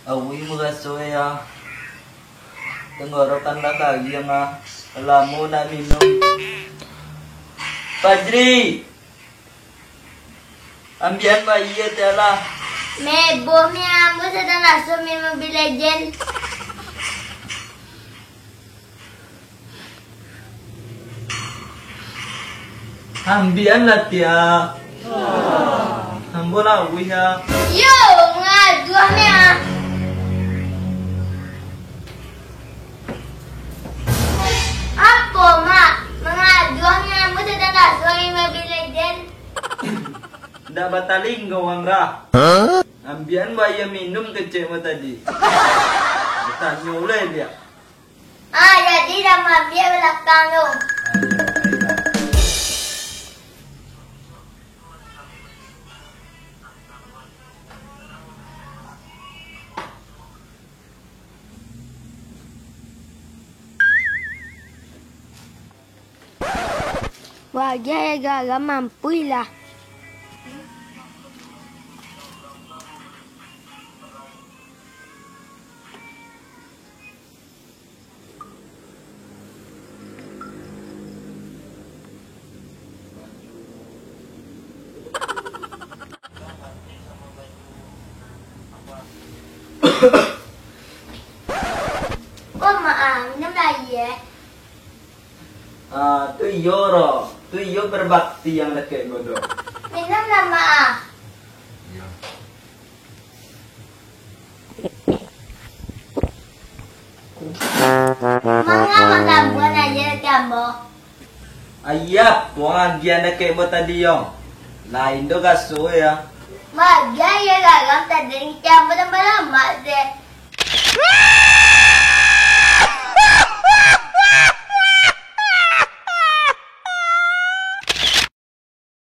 Awi mo gaso ya. Tenggorokan lah kagi yang lamu na minum. Fajri, ambian ba iya telah. मैं वो में आमो से तो नासो में mobile legend Ambian lah tia. Ambo na awi ya. यो ngadu में आ apa mak mengadu में आमो से तो नासो में mobile legend Ndak bataling gawang ra. Ambian ba iya minum kecek mo tadi. Bertanya oleh dia. ah jadi nama dia belakang tu wajah ya gak mampu lah. Kok maaf, minum lagi ya? Tu iyo ro. Tu iyo berbakti yang leket bodoh. Minum lah maaf. Mangga matabuan aja kamu. Ayah, tuang agian leket mo tadi yong. Lain do gaso ya. Maga ya gagam tadi kamu tambah lama deh.